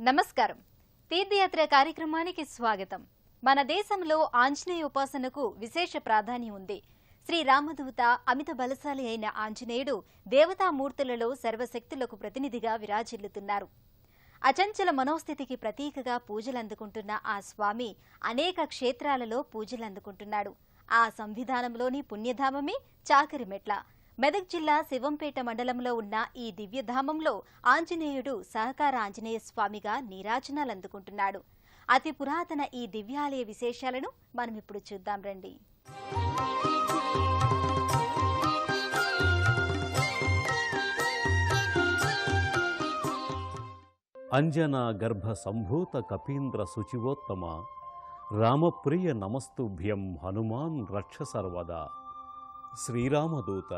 నమస్కారం. తీర్థయాత్ర కార్యక్రమానికి స్వాగతం. మన దేశంలో ఆంజనేయ ఉపాసనకు విశేష ప్రాధాన్యం ఉంది. శ్రీ రామదూత అమిత బలశాలి అయిన ఆంజనేయుడు దేవతామూర్తులలో సర్వశక్తులకు ప్రతినిధిగా విరాజిల్లుతున్నారు. అచంచల మనోస్థితికి ప్రతీకగా పూజలందుకుంటున్న ఆ స్వామి అనేక క్షేత్రాలలో పూజలందుకుంటున్నాడు. ఆ సంవిధానంలోని పుణ్యధామమే చాకరిమెట్ల. మెదక్ జిల్లా శివంపేట మండలంలో ఉన్న ఈ దివ్యధామంలో ఆంజనేయుడు సహకార ఆంజనేయ స్వామిగా నీరాజనాలందుకుంటున్నాడు. అతి పురాతన ఈ దివ్యాలయ విశేషాలను మనం ఇప్పుడు చూద్దాం రండి. అంజనా గర్భ సంభూత కపీంద్ర శుచివోత్తమ రామప్రియ నమస్తుభ్యం హనుమాన్ రక్ష సర్వదా. శ్రీరామదూత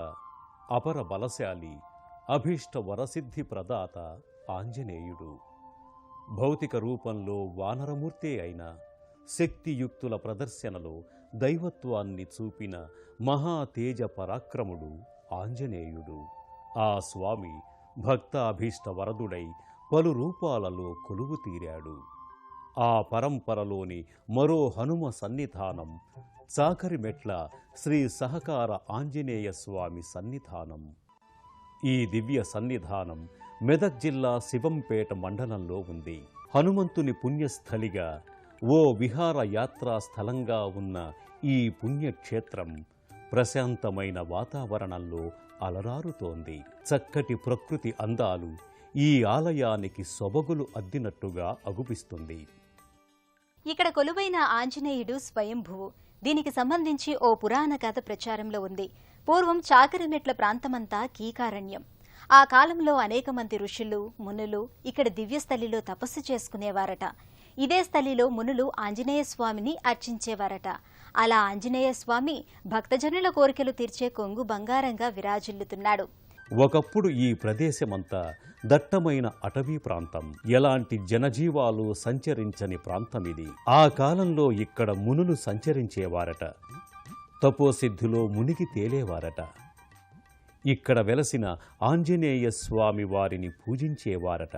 అపర బలశాలి అభీష్ట వరసిద్ధి ప్రదాత ఆంజనేయుడు భౌతిక రూపంలో వానరమూర్తే అయిన శక్తియుక్తుల ప్రదర్శనలో దైవత్వాన్ని చూపిన మహాతేజ పరాక్రముడు ఆంజనేయుడు. ఆ స్వామి భక్తాభీష్ట వరదుడై పలు రూపాలలో కొలువు తీరాడు. ఆ పరంపరలోని మరో హనుమ సన్నిధానం చాకరిమెట్ల శ్రీ సహకార ఆంజనేయ స్వామి సన్నిధానం. ఈ దివ్య సన్నిధానం మెదక్ జిల్లా శివంపేట మండలంలో ఉంది. హనుమంతుని పుణ్యస్థలిగా ఓ విహార యాత్రా స్థలంగా ఉన్న ఈ పుణ్యక్షేత్రం ప్రశాంతమైన వాతావరణంలో అలరారుతోంది. చక్కటి ప్రకృతి అందాలు ఈ ఆలయానికి సొబగులు అద్దినట్టుగా అగుపిస్తుంది. ఇక్కడ కొలువైన ఆంజనేయుడు స్వయంభువు. దీనికి సంబంధించి ఓ పురాణ కథ ప్రచారంలో ఉంది. పూర్వం చాకరిమెట్ల ప్రాంతమంతా కీకారణ్యం. ఆ కాలంలో అనేక మంది ఋషులు మునులు ఇక్కడ దివ్యస్థలిలో తపస్సు చేసుకునేవారట. ఇదే స్థలిలో మునులు ఆంజనేయ స్వామిని అర్చించేవారట. అలా ఆంజనేయ స్వామి భక్తజనుల కోరికలు తీర్చే కొంగు బంగారంగా విరాజిల్లుతున్నాడు. ఒకప్పుడు ఈ ప్రదేశమంతా దట్టమైన అటవీ ప్రాంతం. ఎలాంటి జనజీవాలు సంచరించని ప్రాంతం ఇది. ఆ కాలంలో ఇక్కడ మునులు సంచరించేవారట. తపోసిద్ధిలో మునిగి తేలేవారట. ఇక్కడ వెలసిన ఆంజనేయ స్వామి వారిని పూజించేవారట.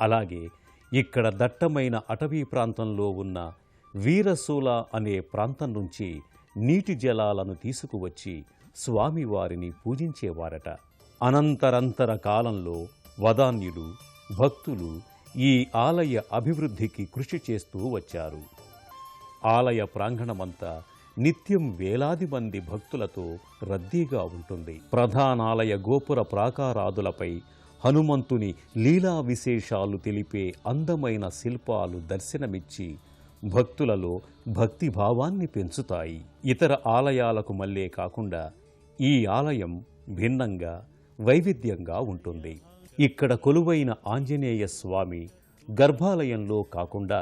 అలాగే ఇక్కడ దట్టమైన అటవీ ప్రాంతంలో ఉన్న వీరశూల అనే ప్రాంతం నుంచి నీటి జలాలను తీసుకువచ్చి స్వామివారిని పూజించేవారట. అనంతరంతర కాలంలో వదాన్యులు భక్తులు ఈ ఆలయ అభివృద్ధికి కృషి చేస్తూ వచ్చారు. ఆలయ ప్రాంగణమంతా నిత్యం వేలాది మంది భక్తులతో రద్దీగా ఉంటుంది. ప్రధానాలయ గోపుర ప్రాకారాదులపై హనుమంతుని లీలా విశేషాలు తెలిపే అందమైన శిల్పాలు దర్శనమిచ్చి భక్తులలో భక్తిభావాన్ని పెంచుతాయి. ఇతర ఆలయాలకు మళ్ళే కాకుండా ఈ ఆలయం భిన్నంగా వైవిధ్యంగా ఉంటుంది. ఇక్కడ కొలువైన ఆంజనేయ స్వామి గర్భాలయంలో కాకుండా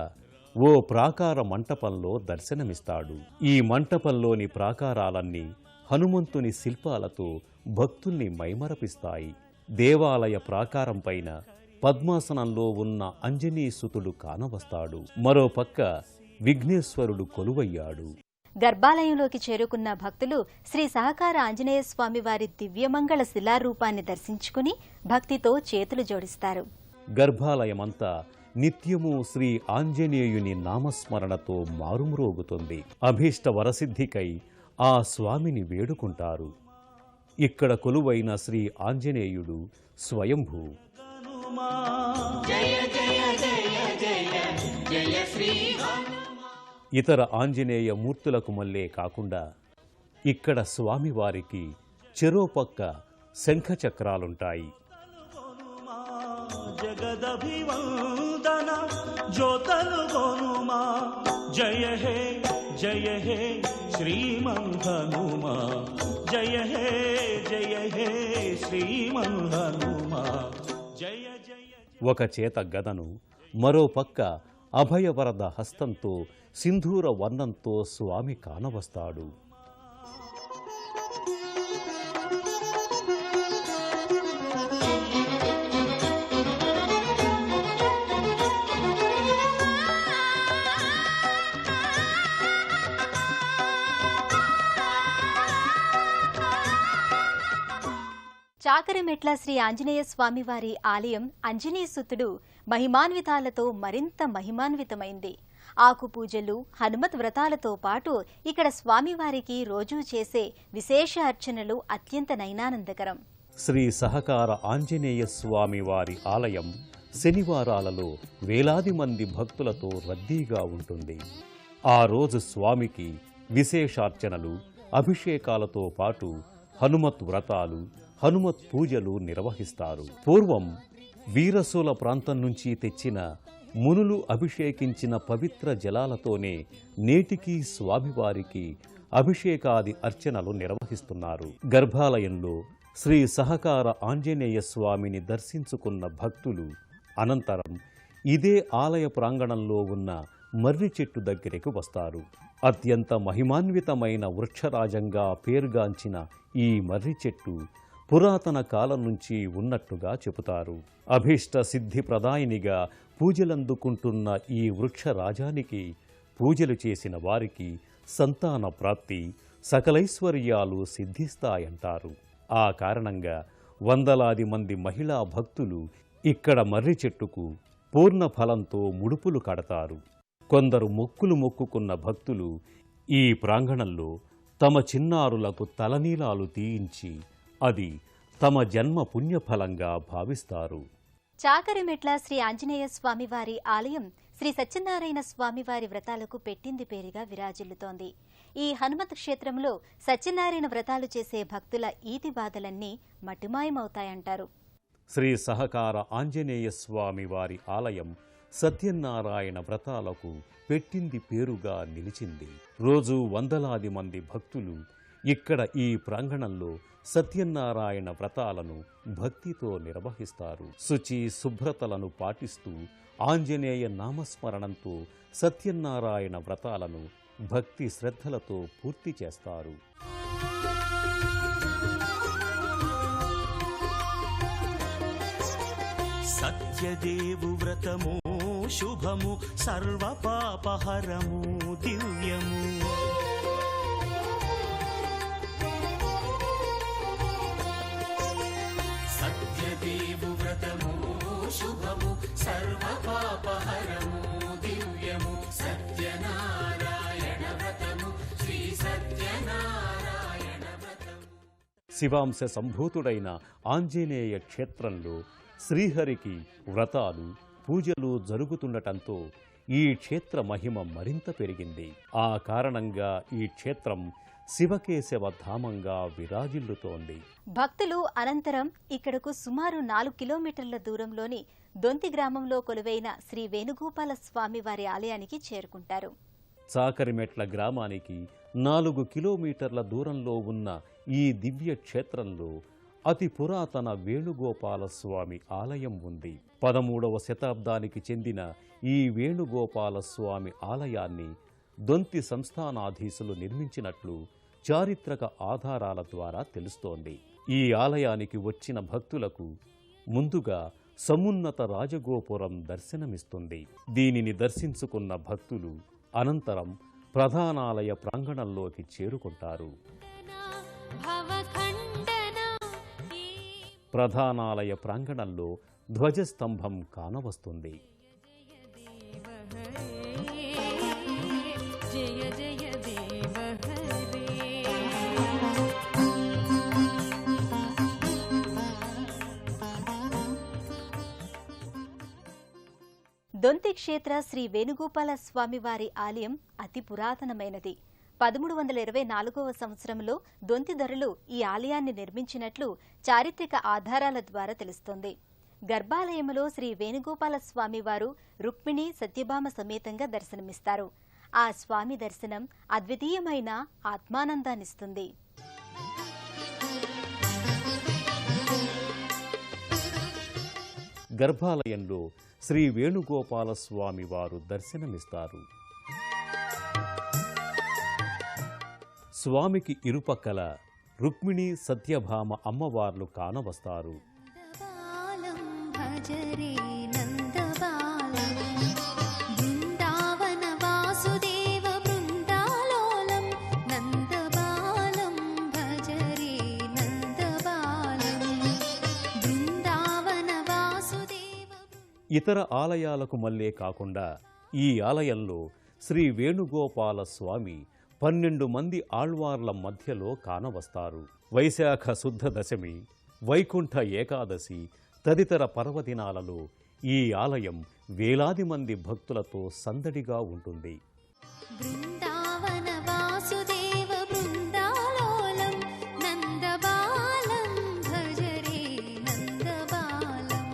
ఓ ప్రాకార మంటపంలో దర్శనమిస్తాడు. ఈ మంటపంలోని ప్రాకారాలన్నీ హనుమంతుని శిల్పాలతో భక్తుల్ని మైమరపిస్తాయి. దేవాలయ ప్రాకారం పైన పద్మాసనంలో ఉన్న అంజనీసుతుడు కానవస్తాడు. మరోపక్క విఘ్నేశ్వరుడు కొలువయ్యాడు. గర్భాలయంలోకి చేరుకున్న భక్తులు శ్రీ సహకార ఆంజనేయ స్వామి వారి దివ్యమంగళ శిలారూపాన్ని దర్శించుకుని భక్తితో చేతులు జోడిస్తారు. గర్భాలయమంతా నిత్యము శ్రీ ఆంజనేయుని నామస్మరణతో మారుమ్రోగుతుంది. అభీష్ట వరసిద్ధికై ఆ స్వామిని వేడుకుంటారు. ఇక్కడ కొలువైన శ్రీ ఆంజనేయుడు స్వయంభూ. ఇతర ఆంజనేయ మూర్తులకు మల్లే కాకుండా ఇక్కడ స్వామివారికి చెరోపక్క శంఖచక్రాలుంటాయి. జయ హే జయ హే శ్రీమన్హనుమా జయ హే జయ హే శ్రీమన్హనుమా జయ జయ. ఒక చేత గదను మరో పక్క అభయవరద హస్తంతో సింధూర వర్ణంతో స్వామి కానవస్తాడు. చాకరిమెట్ల శ్రీ ఆంజనేయ స్వామివారి ఆలయం అంజనీసుతుడు మహిమాన్వితాలతో మరింత మహిమాన్వితమైంది. ఆకు పూజలు, హనుమత్ వ్రతాలతో పాటు ఇక్కడ స్వామివారికి రోజూ చేసే విశేష అర్చనలు అత్యంత నయనానందకరం. శ్రీ సహకార ఆంజనేయ స్వామి వారి ఆలయం శనివారాలలో వేలాది మంది భక్తులతో రద్దీగా ఉంటుంది. ఆ రోజు స్వామికి విశేషార్చనలు, అభిషేకాలతో పాటు హనుమత్ వ్రతాలు, హనుమత్ పూజలు నిర్వహిస్తారు. పూర్వం వీరశూల ప్రాంతం నుంచి తెచ్చిన మునులు అభిషేకించిన పవిత్ర జలాలతోనే నేటికీ స్వామివారికి అభిషేకాది అర్చనలు నిర్వహిస్తున్నారు. గర్భాలయంలో శ్రీ సహకార ఆంజనేయ స్వామిని దర్శించుకున్న భక్తులు అనంతరం ఇదే ఆలయ ప్రాంగణంలో ఉన్న మర్రి చెట్టు దగ్గరికి వస్తారు. అత్యంత మహిమాన్వితమైన వృక్షరాజంగా పేరుగాంచిన ఈ మర్రి చెట్టు పురాతన కాలం నుంచి ఉన్నట్టుగా చెబుతారు. అభీష్ట సిద్ధి ప్రదాయినిగా పూజలందుకుంటున్న ఈ వృక్షరాజానికి పూజలు చేసిన వారికి సంతాన ప్రాప్తి, సకలైశ్వర్యాలు సిద్ధిస్తాయంటారు. ఆ కారణంగా వందలాది మంది మహిళా భక్తులు ఇక్కడ మర్రి చెట్టుకు పూర్ణ ఫలంతో ముడుపులు కడతారు. కొందరు మొక్కులు మొక్కుకున్న భక్తులు ఈ ప్రాంగణంలో తమ చిన్నారులకు తలనీలాలు తీయించి అది తమ జన్మ పుణ్యఫలంగా భావిస్తారు. చాకరిమెట్ల శ్రీ ఆంజనేయ స్వామివారి ఆలయం శ్రీ సత్యనారాయణ స్వామివారి వ్రతాలకు పెట్టింది పేరుగా విరాజిల్లుతోంది. ఈ హనుమత్ క్షేత్రంలో సత్యనారాయణ వ్రతాలు చేసే భక్తుల ఈతి బాధలన్నీ మటుమాయమవుతాయంటారు. శ్రీ సహకార ఆంజనేయ స్వామి వారి ఆలయం సత్యనారాయణ వ్రతాలకు పెట్టింది పేరుగా నిలిచింది. రోజు వందలాది మంది భక్తులు ఇక్కడ ఈ ప్రాంగణంలో సత్యనారాయణ వ్రతాలను భక్తితో నిర్వహిస్తారు. శుచి శుభ్రతలను పాటిస్తూ ఆంజనేయ నామస్మరణంతో సత్యనారాయణ వ్రతాలను భక్తి శ్రద్ధలతో పూర్తి చేస్తారు. సత్యదేవు వ్రతము శుభము, సర్వ పాపహరము, దివ్యము. సత్యదేవు వ్రతము శుభము, సర్వ పాపహరము, దివ్యము. సత్యనారాయణ వ్రతము, శ్రీ సత్యనారాయణ వ్రతము. శివాంశ సంభూతుడైన ఆంజనేయ క్షేత్రంలో శ్రీహరికి వ్రతాలు, పూజలు జరుగుతుండటంతో ఈ క్షేత్ర మహిమ మరింత పెరిగింది. ఆ కారణంగా ఈ క్షేత్రం శివకేశవ ధామంగా విరాజిల్లుతోంది. భక్తులు అనంతరం ఇక్కడకు సుమారు 4 కిలోమీటర్ల దూరంలోని దొంతి గ్రామంలో కొలువైన శ్రీ వేణుగోపాల స్వామి వారి ఆలయానికి చేరుకుంటారు. చాకరిమెట్ల గ్రామానికి 4 కిలోమీటర్ల దూరంలో ఉన్న ఈ దివ్య క్షేత్రంలో అతి పురాతన వేణుగోపాల స్వామి ఆలయం ఉంది. 13వ శతాబ్దానికి చెందిన ఈ వేణుగోపాల స్వామి ఆలయాన్ని దొంతి సంస్థానాధీశులు నిర్మించినట్లు చారిత్రక ఆధారాల ద్వారా తెలుస్తోంది. ఈ ఆలయానికి వచ్చిన భక్తులకు ముందుగా సమున్నత రాజగోపురం దర్శనమిస్తుంది. దీనిని దర్శించుకున్న భక్తులు అనంతరం ప్రధానాలయ ప్రాంగణంలోకి చేరుకుంటారు. ప్రధానాలయ ప్రాంగణంలో ధ్వజస్తంభం కానవస్తుంది. దొంతి క్షేత్ర శ్రీ వేణుగోపాల స్వామివారి ఆలయం అతి పురాతనమైనది. 1324వ సంవత్సరంలో దొంతిదొరలు ఈ ఆలయాన్ని నిర్మించినట్లు చారిత్రక ఆధారాల ద్వారా తెలుస్తోంది. గర్భాలయములో శ్రీ వేణుగోపాల స్వామివారు రుక్మిణి సత్యభామ సమేతంగా దర్శనమిస్తారు. ఆ స్వామి దర్శనం అద్వితీయమైన ఆత్మానందాన్నిస్తుంది. గర్భాలయంలో శ్రీ వేణుగోపాల స్వామి వారు దర్శనమిస్తారు. స్వామికి ఇరుపక్కల రుక్మిణి సత్యభామ అమ్మవార్లు కానవస్తారు. ఇతర ఆలయాలకు మళ్ళే కాకుండా ఈ ఆలయంలో శ్రీ వేణుగోపాల స్వామి 12 మంది ఆళ్వార్ల మధ్యలో కానవస్తారు. వైశాఖ శుద్ధ దశమి, వైకుంఠ ఏకాదశి తదితర పర్వదినాలలో ఈ ఆలయం వేలాది మంది భక్తులతో సందడిగా ఉంటుంది. బృందావన వాసుదేవ బృందాలోలం నందబాలం భజరే నందబాలం.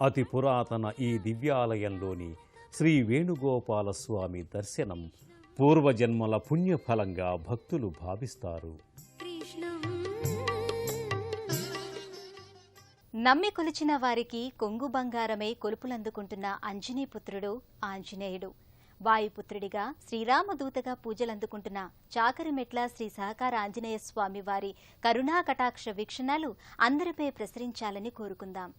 అతి పురాతన ఈ దివ్యాలయంలోని శ్రీ వేణుగోపాల స్వామి దర్శనం పూర్వజన్మల పుణ్యఫలంగా భక్తులు భావిస్తారు. కృష్ణం నమ్మి కొలిచిన వారికి కొంగు బంగారమై కొలుపులందుకుంటున్న అంజనీపుత్రుడు ఆంజనేయుడు. వాయుపుత్రుడిగా శ్రీరామదూతగా పూజలందుకుంటున్న చాకరిమెట్ల శ్రీ సహకార ఆంజనేయ స్వామి వారి కరుణా కటాక్ష వీక్షణాలు అందరిపై ప్రసరించాలని కోరుకుందాం.